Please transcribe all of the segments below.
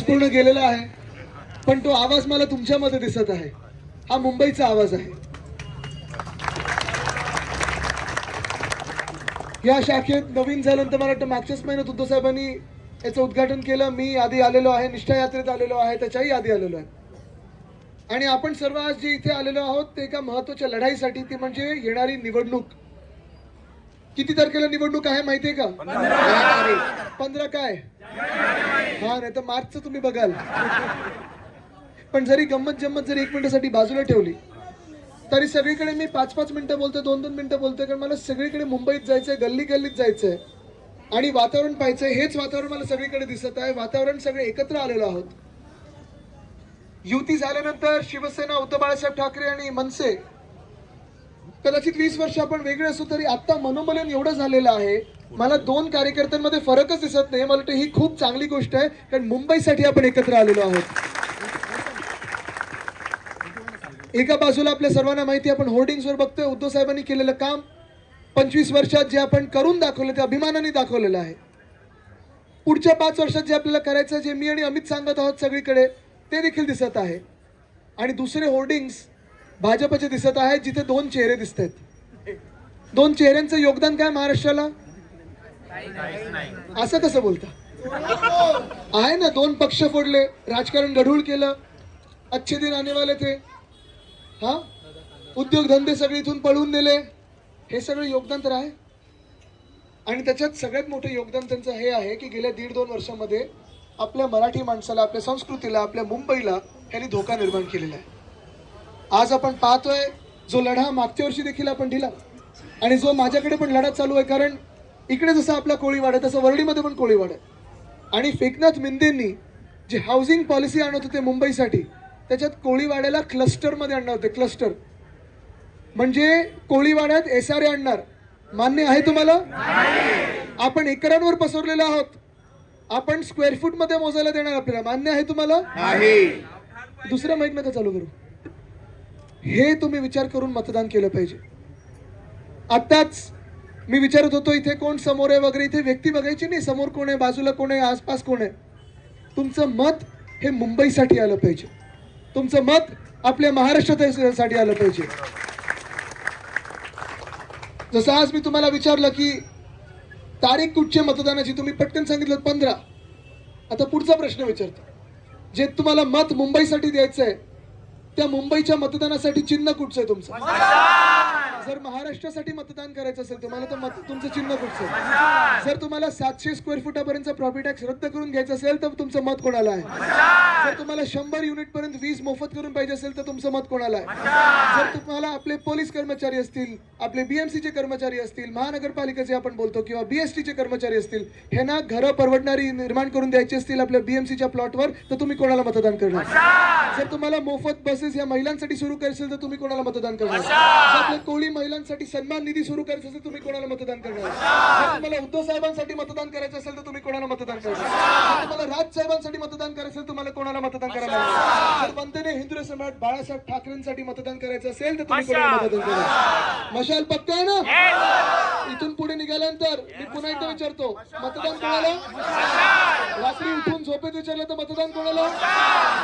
पूर्ण गेलेला आहे, पण तो आवाज मला तुमच्यामध्ये दिसत आहे. हा मुंबईचा आवाज आहे. या शाखेत नवीन झाल्यानंतर मला वाटतं मागच्याच महिन्यात उद्धव साहेबांनी याचं उद्घाटन केलं. मी आधी आलेलो आहे, निष्ठा यात्रेत आलेलो आहे, त्याच्याही आधी आलेलो आहे. आणि आपण सर्व आज जे इथे आलेलो आहोत ते एका महत्त्वाच्या लढाईसाठी, ती म्हणजे येणारी निवडणूक. किती तारखेला निवडणूक आहे माहितीये का? 15 काय? हा, नाही तर मार्चचं तुम्ही बघाल. पण जरी गंमत जम्मत जरी 1 मिनिटासाठी बाजूला ठेवली तरी सगळीकडे मी 5-5 मिनिटं बोलतोय, 2-2 मिनिटं बोलतोय, कारण मला सगळीकडे मुंबईत जायचंय, गल्ली गल्लीत जायचंय आणि वातावरण पाहायचंय. हेच वातावरण मला सगळीकडे दिसत आहे. वातावरण सगळे एकत्र आलेलो आहोत. युती झाल्यानंतर शिवसेना, उद्धव बाळासाहेब ठाकरे आणि मनसे, कदाचित 20 वर्ष आपण वेगळे असू तरी आता मनोमलन एवढं झालेलं आहे, मला 2 कार्यकर्त्यांमध्ये फरकच दिसत नाही. मला वाटतं ही खूप चांगली गोष्ट आहे, कारण मुंबईसाठी आपण एकत्र आलेलो आहोत. एका बाजूला आपल्या सर्वांना माहिती आहे, आपण होर्डिंग्सवर बघतोय उद्धव साहेबांनी केलेलं काम. 25 वर्षात जे आपण करून दाखवलं ते अभिमानाने दाखवलेलं आहे. पुढच्या 5 वर्षात जे आपल्याला करायचं, जे मी आणि अमित सांगत आहोत सगळीकडे, ते देखील दिसत आहे. आणि दुसरे होर्डिंग्स भाजपचे दिसत आहेत, जिथे 2 चेहरे दिसत आहेत. 2 चेहऱ्यांचं योगदान काय महाराष्ट्राला? असं कसं बोलता? आहे ना, 2 पक्ष फोडले, राजकारण गढूळ केलं, अच्छे दिन आने वाले थे, हा, उद्योग धंदे सगळे इथून पळवून दिले. हे सगळं योगदान तर आहे. आणि त्याच्यात सगळ्यात मोठं योगदान त्यांचं हे आहे की गेल्या 1.5-2 वर्षामध्ये आपल्या मराठी माणसाला, आपल्या संस्कृतीला, आपल्या मुंबईला यांनी धोका निर्माण केलेला आहे. आज आपण पाहतोय जो लढा मागच्या वर्षी देखील आपण दिला आणि जो माझ्याकडे पण लढा चालू आहे, कारण इकडे जसं आपला कोळीवाडा आहे तसं वरळीमध्ये पण कोळीवाडा आहे. आणि फेकनाथ मिंदेंनी जे हाऊसिंग पॉलिसी आणत होते मुंबईसाठी, त्याच्यात कोळीवाड्याला क्लस्टरमध्ये आणणार होते. क्लस्टर म्हणजे कोळीवाड्यात SRA आणणार. मान्य आहे तुम्हाला? आपण एकरांवर पसरलेलो आहोत, आपण स्क्वेअर फूट मध्ये मोजायला देणार आपल्याला. मान्य आहे तुम्हाला? दुसरं माईक नका चालू करू. हे तुम्ही विचार करून मतदान केलं पाहिजे. आत्ताच मी विचारत होतो इथे कोण समोर आहे वगैरे, इथे व्यक्ती बघायची नाही, समोर कोण आहे, बाजूला कोण आहे, आसपास कोण आहे. तुमचं मत हे मुंबईसाठी आलं पाहिजे, तुमचं मत आपल्या महाराष्ट्रासाठी आलं पाहिजे. जसं आज मी तुम्हाला विचारलं की तारीख कुठची मतदानाची, तुम्ही पटकन सांगितलं 15. आता पुढचा प्रश्न विचारतो, जे तुम्हाला मत मुंबईसाठी द्यायचंय त्या मुंबईच्या मतदानासाठी चिन्ह कुठचं आहे तुमचं? जर महाराष्ट्रासाठी मतदान करायचं असेल तुम्हाला तर तुमचं चिन्ह कुठचं? जर तुम्हाला 700 स्क्वेअर फुटापर्यंत प्रॉपर्टी टॅक्स रद्द करून घ्यायचं असेल तर तुमचं मत कोणाला आहे? जर तुम्हाला 100 युनिट पर्यंत वीज मोफत करून पाहिजे असेल तर तुमचं मत कोणाला आहे? जर तुम्हाला आपले पोलीस कर्मचारी असतील, आपले BMCचे कर्मचारी असतील, महानगरपालिकेचे आपण बोलतो किंवा BSTचे कर्मचारी असतील, ह्यांना घरं परवडणारी निर्माण करून द्यायची असतील आपल्या BMCच्या प्लॉटवर, तर तुम्ही कोणाला मतदान करणार? जर तुम्हाला मोफत बसेस या महिलांसाठी सुरू करायचं असेल तर तुम्ही कोणाला मतदान करणार? जर आपल्या कोळी महिलांसाठी सन्मान निधी सुरू करायचं असेल तुम्ही कोणाला मतदान करणार? जर तुम्हाला उद्धव साहेबांसाठी मतदान करायचं असेल तर तुम्ही कोणाला मतदान करणार? जर तुम्हाला राज साहेबांसाठी मतदान करायचं असेल तुम्हाला कोणाला मतदान करायला? जर वंदनीय हिंदू सम्राट बाळासाहेब ठाकरेंसाठी मतदान करायचं असेल तर तुम्ही कोणाला मतदान करणार? मशाल पक्का आहे ना? इथून पुढे निघाल्यानंतर मी पुन्हा एकदा विचारतो, मतदान कोणाला? रात्री उठून झोपेत विचारलं तर मतदान कोणाला?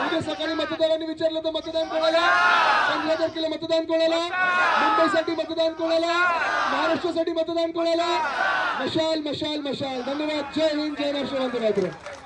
उद्या सकाळी मतदारांनी विचारलं तर मतदान कोणाला? 15 तारखेला मतदान कोणाला? मुंबईसाठी मतदान कोणाला? महाराष्ट्रासाठी मतदान कोणाला? मशाल मशाल मशाल. धन्यवाद. जय हिंद, जय महाराष्ट्र, वंदे मातरम.